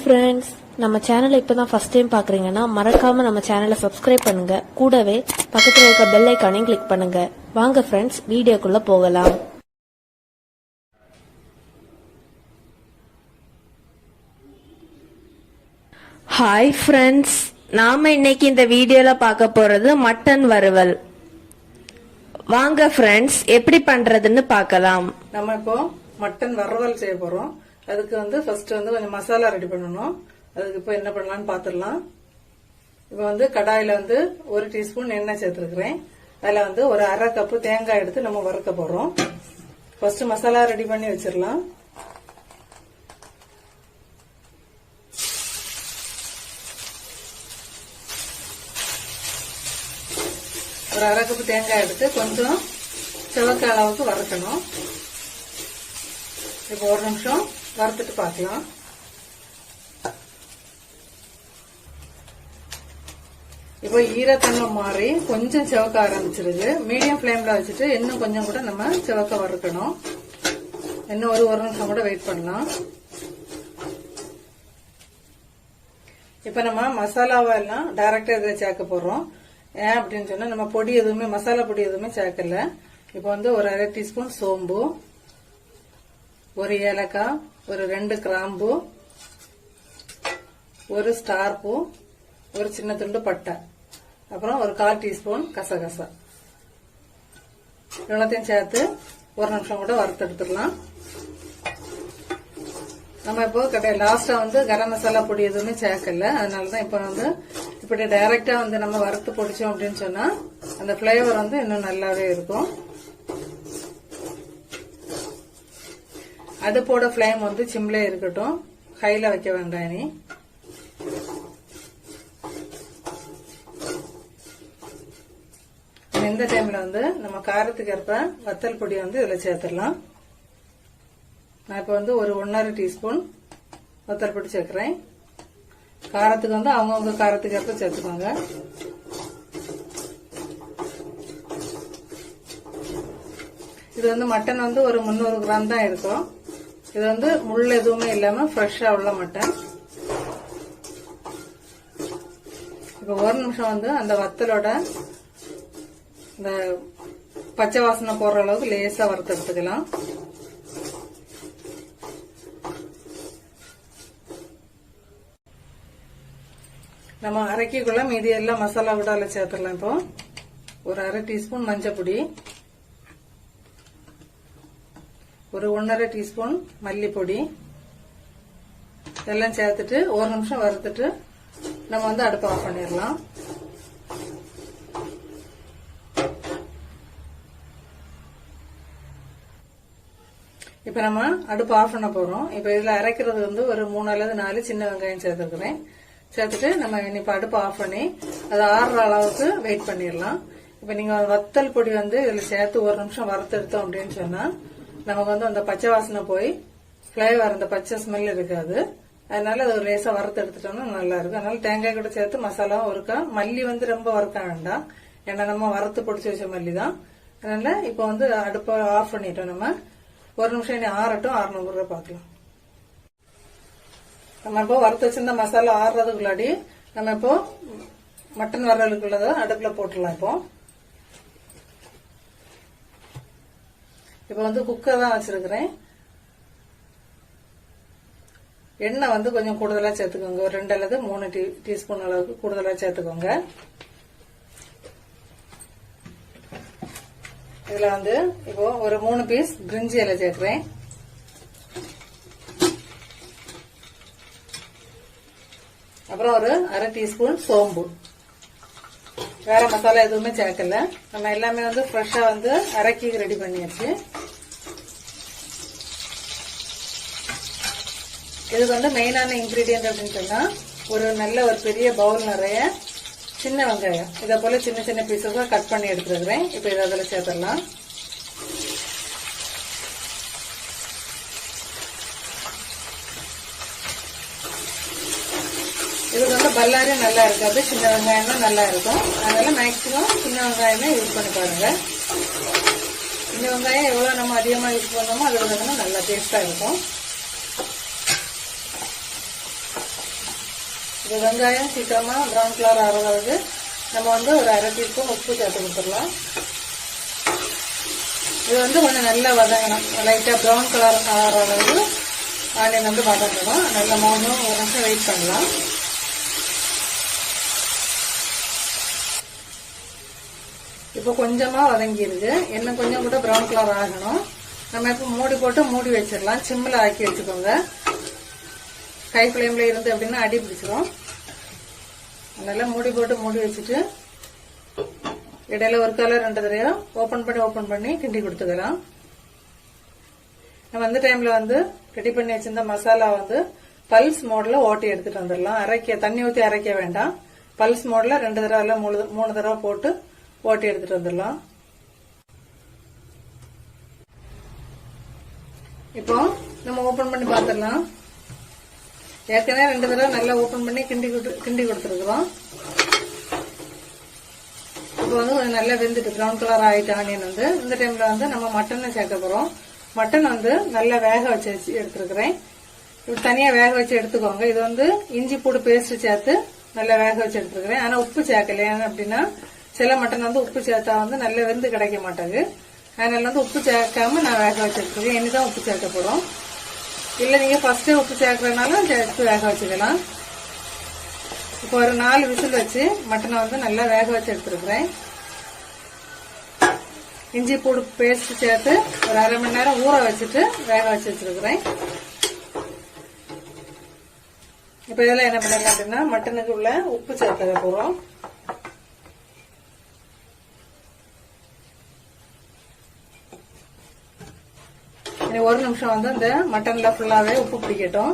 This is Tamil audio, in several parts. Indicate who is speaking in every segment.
Speaker 1: ஃப்ரெண்ட்ஸ், நம்ம சேனலை இப்பதான் ஃபர்ஸ்ட் டைம் பாக்குறீங்கன்னா மறக்காம நம்ம சேனலை சப்ஸ்கிரைப் பண்ணுங்க. கூடவே பக்கத்துல இருக்க பெல் ஐகானையும் கிளிக் பண்ணுங்க. வாங்க ஃப்ரெண்ட்ஸ், வீடியோக்குள்ள போகலாம். ஹாய் ஃப்ரெண்ட்ஸ், நாம இன்னைக்கு இந்த வீடியோல பார்க்க போறது மட்டன் வறுவல். வாங்க ஃப்ரெண்ட்ஸ், எப்படி பண்றதுன்னு பார்க்கலாம்.
Speaker 2: நம்ம இப்போ மட்டன் வறுவல் செய்ய போறோம். அதுக்கு ஃபர்ஸ்ட் கொஞ்சம் மசாலா ரெடி பண்ணணும். அதுக்கு இப்போ என்ன பண்ணலாம்னு பாத்துடலாம். இப்போ கடாயில 1 டீஸ்பூன் எண்ணெய் சேர்த்துருக்கிறேன். அதுல ஒரு அரை கப்பு தேங்காய் எடுத்து நம்ம வறுக்க போறோம். ஃபர்ஸ்ட் மசாலா ரெடி பண்ணி வச்சிடலாம். ஒரு அரை கப்பு தேங்காய் எடுத்து கொஞ்சம் சிவக்க அளவுக்கு வறுக்கணும். இப்போ ஒரு நிமிஷம் வறுத்துட்டு பார்க்கலாம். இப்போ ஈரத்தன்மை மாறி கொஞ்சம் சிவக்க ஆரம்பிச்சிருக்கு. மீடியம் ஃபிளேம்ல வச்சுட்டு இன்னும் கொஞ்சம் கூட நம்ம சிவக்க வறுக்கணும். இன்னும் ஒரு நிமிஷம் கூட வெயிட் பண்ணலாம். இப்ப நம்ம மசாலாவை எல்லாம் டைரக்டா இதை சேர்க்க போறோம். ஏன் அப்படின்னு சொன்னா நம்ம பொடி எதுவுமே மசாலா பொடி எதுவுமே சேர்க்கல. இப்போ ஒரு அரை டீஸ்பூன் சோம்பு, ஒரு ஏலக்காய், ஒரு 2 கிராம்பு, ஒரு ஸ்டார் பூ, ஒரு சின்ன துண்டு பட்டை, அப்புறம் ஒரு 1/4 டீஸ்பூன் கசகசா, இவ்வளத்தையும் சேர்த்து ஒரு நிமிஷம் கூட வறுத்து எடுத்துடலாம். நம்ம இப்போ லாஸ்டா கரம் மசாலா பொடி எதுவுமே சேர்க்கல. அதனாலதான் இப்ப இப்படி டைரக்டா நம்ம வறுத்து பொடிச்சோம் அப்படின்னு சொன்னா அந்த பிளேவர் இன்னும் நல்லாவே இருக்கும். அடுப்போட ஃபிளேம் சிம்லே இருக்கட்டும், ஹைல வைக்க வேண்டாம். இனி இந்த டைம்ல நம்ம காரத்துக்கு ஏற்ப வத்தல் பொடி இதுல சேர்த்துடலாம். நான் இப்ப ஒரு 1/2 டீஸ்பூன் வத்தல் பொடி சேர்க்கிறேன். காரத்துக்கு அவங்கவுங்க காரத்துக்கு ஏற்ப சேர்த்துக்கோங்க. இது மட்டன் ஒரு 300 கிராம் தான் இருக்கும். இது முள் எதுவுமே இல்லாம ஃப்ரெஷ்ஷா உள்ள மட்டன். இப்ப ஒரு நிமிஷம் அந்த வத்தலோட இந்த பச்சை வாசனை போடுற அளவுக்கு லேசா வறுத்து எடுத்துக்கலாம். நம்ம அரைக்குள்ள மீதி எல்லாம் மசாலா கூட அதில் சேர்த்துடலாம். இப்போ ஒரு அரை டீஸ்பூன் மஞ்சள் பொடி, ஒரு 1/2 டீஸ்பூன் மல்லிப்பொடி எல்லாம் சேர்த்துட்டு ஒரு நிமிஷம் வறுத்துட்டு நம்ம அடுப்பு ஆஃப் பண்ணிடலாம். இப்ப நம்ம அடுப்பு ஆஃப் பண்ண போறோம். இப்ப இதுல அரைக்கிறது ஒரு 3 அல்லது 4 சின்ன வெங்காயம் சேர்த்துக்கிறேன். சேர்த்துட்டு நம்ம இப்ப அடுப்பு ஆஃப் பண்ணி அது ஆறுற அளவுக்கு வெயிட் பண்ணிடலாம். இப்ப நீங்க வத்தல் பொடி இதுல சேர்த்து ஒரு நிமிஷம் வறுத்தெடுத்தோம் அப்படின்னு சொன்னா நமக்கு அந்த பச்சை வாசனை போய் பிளேவர் அந்த பச்சை ஸ்மெல் இருக்காது. அதனால அது லேசா வறுத்து எடுத்துட்டோம்னா நல்லா இருக்கும். அதனால தேங்காய் கூட சேர்த்து மசாலாவும் இருக்கா. மல்லி ரொம்ப வறுக்க வேண்டாம், ஏன்னா நம்ம வறுத்து பொடிச்சு வச்ச மல்லி தான். அதனால இப்ப அடுப்பை ஆஃப் பண்ணிட்டோம். நம்ம ஒரு நிமிஷம் இனி ஆறட்டும். 600 ரூபாய் பார்க்கலாம். நம்ம இப்போ வறுத்து வச்சிருந்த மசாலா ஆறுறதுக்குள்ளாடி நம்ம இப்போ மட்டன் வறுவலுக்குள்ளத அடுப்புல போட்டுடலாம். இப்போ குக்கர் தான் வச்சிருக்கிறேன். எண்ணெய் கொஞ்சம் கூடுதலா சேர்த்துக்கோங்க. ஒரு 2 அல்லது 3 டீஸ்பூன் அளவுக்கு கூடுதலா சேர்த்துக்கோங்க. இதுல இப்போ ஒரு 3 பீஸ் பிரிஞ்சி இலை சேர்க்கிறேன். அப்புறம் ஒரு அரை டீஸ்பூன் சோம்பு. வேற மசாலா எதுவுமே சேர்க்கல. நம்ம எல்லாமே ஃப்ரெஷ்ஷா அரைக்கி ரெடி பண்ணியாச்சு. இது மெயினான இன்கிரீடியன்ட் அப்படின்னு சொன்னா ஒரு பெரிய பவுல் நிறைய சின்ன வெங்காயம் இதை போல சின்ன சின்ன பீசஸா கட் பண்ணி எடுத்துருக்கிறேன். இப்ப இதை அதுல சேர்த்துடலாம். இது பல்லாரி நல்லா இருக்காது, சின்ன வெங்காயம் தான் நல்லா இருக்கும். அதனால மேக்சிமம் சின்ன வெங்காயமே யூஸ் பண்ணி பாருங்க. சின்ன வெங்காயம் எவ்வளவு நம்ம அதிகமா யூஸ் பண்ணோமோ அது நல்லா டேஸ்டா இருக்கும். இது வெங்காயம் சீக்கிரமா ப்ரௌன் கலர் ஆகிறதுக்கு நம்ம வந்து ஒரு அரை டீஸ்பூன் உப்பு சேர்த்து கொடுத்துடலாம். இது வந்து கொஞ்சம் நல்லா வதங்கணும். லைட்டா ப்ரௌன் கலர் ஆகிற அளவுக்கு ஆனியன் வந்து வதங்கணும். நல்லா ஒரு நிமிஷம் வெயிட் பண்ணலாம். இப்போ கொஞ்சமா வதங்கிருக்கு. இன்னும் கொஞ்சம் கூட ப்ரௌன் கலர் ஆகணும். நம்ம இப்போ மூடி போட்டு மூடி வச்சிடலாம். சிம்மில் ஆக்கி வச்சுக்கோங்க. ஹை ஃப்ளேம்ல இருந்து அப்படின்னா அடி பிடிச்சிரும். நல்லா மூடி போட்டு மூடி வச்சுட்டு இடையில ஒரு கலர் 2 தடவை ஓபன் பண்ணி கிண்டி கொடுத்துக்கலாம். நம்ம அந்த டைம்ல வந்து ரெடி பண்ணி வச்சிருந்த மசாலா வந்து பல்ஸ் மோட்ல ஓட்டி எடுத்துட்டு வந்துடலாம். தண்ணி ஊற்றி அரைக்க வேண்டாம். பல்ஸ் மோட்ல 2 தடவை இல்ல 3 தடவை போட்டு ஓட்டி எடுத்துட்டு வந்துடலாம். இப்போ நம்ம ஓபன் பண்ணி பார்த்துடலாம். ஏற்கனவே 2 தடவை நல்லா ஓபன் பண்ணி கிண்டி கொடுத்துருக்குறோம். இப்போ வந்து கொஞ்சம் நல்லா வெந்துட்டு ப்ரௌன் கலர் ஆயிட்டு ஆனியன் வந்து இந்த டைம்ல வந்து நம்ம மட்டனை சேர்க்க போறோம். மட்டன் வந்து நல்லா வேக வச்சு எடுத்துருக்கிறேன். இப்படி தனியா வேக வச்சு எடுத்துக்கோங்க. இது வந்து இஞ்சி பூடு பேஸ்ட் சேர்த்து நல்லா வேக வச்சு எடுத்துருக்கிறேன். ஆனா உப்பு சேர்க்கல. ஏன்னா அப்படின்னா சில மட்டன் வந்து உப்பு சேர்த்தா வந்து நல்லா வெந்து கிடைக்க மாட்டாங்க. அதனால வந்து உப்பு சேர்க்காம நான் வேக வச்சு எடுத்துருக்கேன். இனிதான் உப்பு சேர்க்க போறோம். இல்ல நீங்க ஃபர்ஸ்டே உப்பு சேர்க்கறதுனால எடுத்து வேக வச்சுக்கலாம். இப்போ ஒரு 4 விசில் வச்சு மட்டனை வந்து நல்லா வேக வச்சு எடுத்துருக்கிறேன். இஞ்சி பூடு பேஸ்ட் சேர்த்து ஒரு அரை மணி நேரம் ஊற வச்சுட்டு வேக வச்சு வச்சிருக்கிறேன். இப்ப இதெல்லாம் என்ன பண்ணலாம் அப்படின்னா மட்டனுக்கு உள்ள உப்பு சேர்க்க போறோம். இனி 1 நிமிஷம் வந்து இந்த மட்டன்ல ஃபுல்லாவே உப்பு பிடிக்கட்டும்.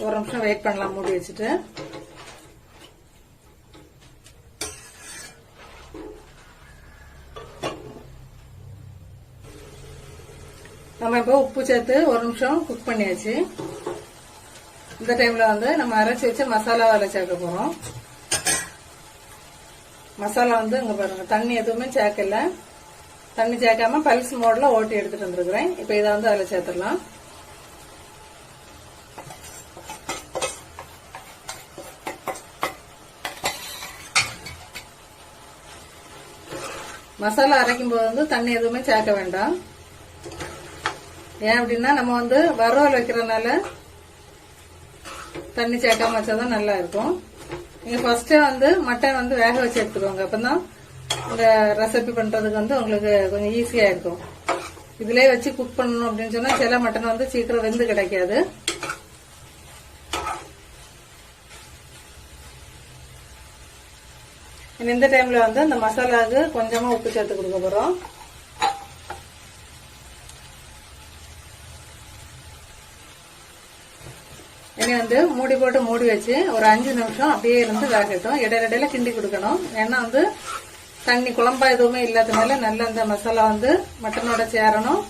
Speaker 2: 1 நிமிஷம் வெயிட் பண்ணலாம் மூடி வச்சுட்டு. நம்ம இப்போ உப்பு சேர்த்து 1 நிமிஷம் குக் பண்ணியாச்சு. இந்த டைம்ல வந்து நம்ம அரைச்சி வச்ச மசாலாவை சேர்க்க போறோம். மசாலா வந்து இங்க பாருங்க தண்ணி எதுவுமே சேர்க்கல. தண்ணி சேர்க்காம பல்ஸ் மோட்ல ஓட்டி எடுத்துட்டு வந்துருக்கிறேன். இப்ப இதை வந்து அதுல சேர்த்துடலாம். மசாலா அரைக்கும் போது வந்து தண்ணி எதுவுமே சேர்க்க வேண்டாம். ஏன் அப்படின்னா நம்ம வந்து வறுவல் வைக்கிறதுனால தண்ணி சேர்க்காம வச்சாதான் நல்லா இருக்கும். நீங்க ஃபர்ஸ்டே வந்து மட்டன் வந்து வேக வச்சு எடுத்துக்கோங்க. அப்பதான் இந்த ரெசிபி பண்றதுக்கு வந்து உங்களுக்கு கொஞ்சம் ஈஸியா இருக்கும். இதுலயே வச்சு குக் பண்ணணும் அப்படின்னு சொன்னா சில மட்டன் வந்து சீக்கிரம் வெந்து கிடைக்காது. இந்த டைம்ல வந்து இந்த மசாலாவுக்கு கொஞ்சமா உப்பு சேர்த்து கொடுக்க போறோம். இனி வந்து மூடி போட்டு மூடி வச்சு ஒரு 5 நிமிஷம் அப்படியே இருந்து வேகட்டும். இடையில கிண்டி கொடுக்கணும். ஏன்னா வந்து தண்ணி குழம்பா எதுவுமே இல்லாதனால நல்ல இந்த மசாலா வந்து மட்டனோட சேரணும்.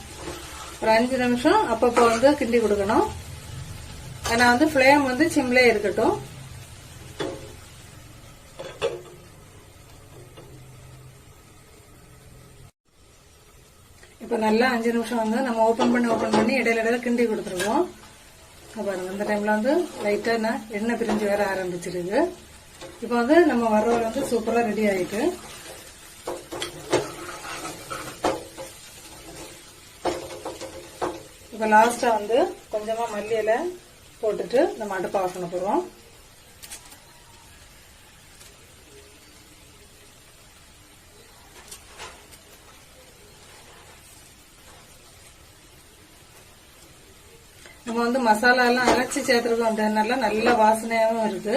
Speaker 2: ஒரு 5 நிமிஷம் அப்பப்போ வந்து கிண்டி கொடுக்கணும். ஏன்னா வந்து ஃப்ளேம் வந்து சிம்லே இருக்கட்டும். இப்ப நல்லா 5 நிமிஷம் வந்து நம்ம ஓபன் பண்ணி இடையில கிண்டி கொடுத்துருவோம். பாருங்க இந்த டைம்ல வந்து லைட்டா எண்ணெய் பிரிஞ்சு வர ஆரம்பிச்சிருக்கு. இப்ப வந்து நம்ம வறுவல் வந்து சூப்பரா ரெடி ஆயிட்டு. இப்ப லாஸ்டா வந்து கொஞ்சமா மல்லி இலை போட்டுட்டு நம்ம அடுப்பு ஆஃப் பண்ண போறோம். நம்ம வந்து மசாலா எல்லாம் அரைச்சி சேர்த்துருக்கோம் அப்படின்னால நல்ல வாசனையாவும் இருக்கு.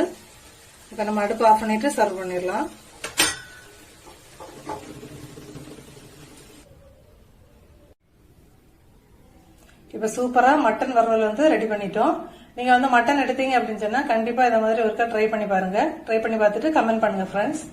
Speaker 2: இப்ப நம்ம அடுப்பு ஆஃப் பண்ணிட்டு சர்வ் பண்ணிடலாம். இப்ப சூப்பரா மட்டன் வறுவல் வந்து ரெடி பண்ணிட்டோம். நீங்க வந்து மட்டன் எடுத்தீங்க அப்படின்னு சொன்னா கண்டிப்பா இத மாதிரி ஒருக்கா ட்ரை பண்ணி பாருங்க. ட்ரை பண்ணி பார்த்துட்டு கமெண்ட் பண்ணுங்க ஃப்ரெண்ட்ஸ்.